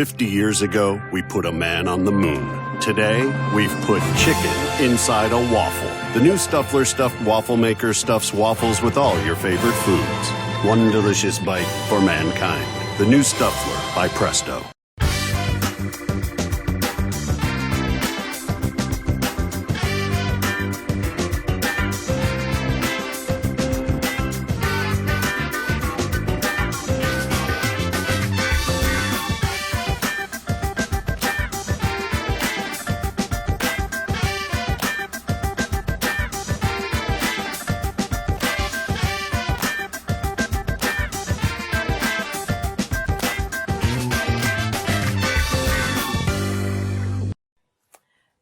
50 years ago, we put a man on the moon. Today, we've put chicken inside a waffle. The new Stuffler stuffed waffle maker stuffs waffles with all your favorite foods. One delicious bite for mankind. The new Stuffler by Presto.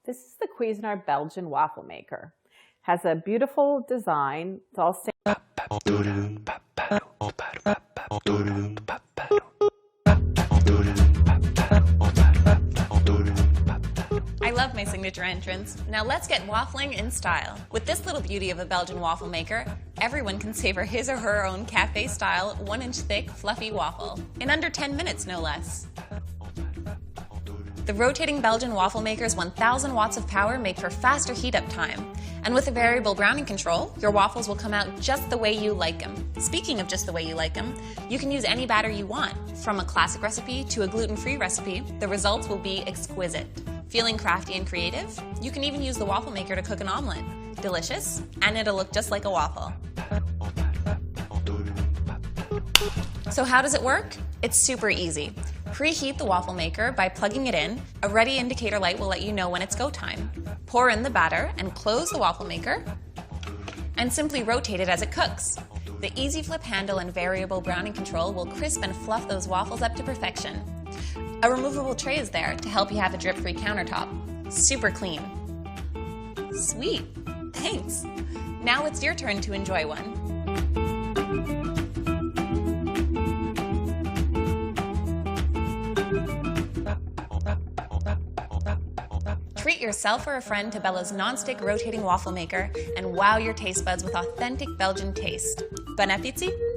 This is the Cuisinart Belgian waffle maker. Has a beautiful design. It's all stained. I love my signature entrance. Now let's get waffling in style. With this little beauty of a Belgian waffle maker, everyone can savor his or her own cafe-style, 1-inch thick, fluffy waffle. In under 10 minutes, no less. The rotating Belgian waffle maker's 1,000 watts of power make for faster heat-up time. And with a variable browning control, your waffles will come out just the way you like them. Speaking of just the way you like them, you can use any batter you want. From a classic recipe to a gluten-free recipe, the results will be exquisite. Feeling crafty and creative? You can even use the waffle maker to cook an omelet. Delicious, and it'll look just like a waffle. So how does it work? It's super easy. Preheat the waffle maker by plugging it in. A ready indicator light will let you know when it's go time. Pour in the batter and close the waffle maker, and simply rotate it as it cooks. The easy flip handle and variable browning control will crisp and fluff those waffles up to perfection. A removable tray is there to help you have a drip-free countertop. Super clean. Sweet. Thanks. Now it's your turn to enjoy one. Treat yourself or a friend to Bella's non-stick rotating waffle maker and wow your taste buds with authentic Belgian taste. Bon appétit!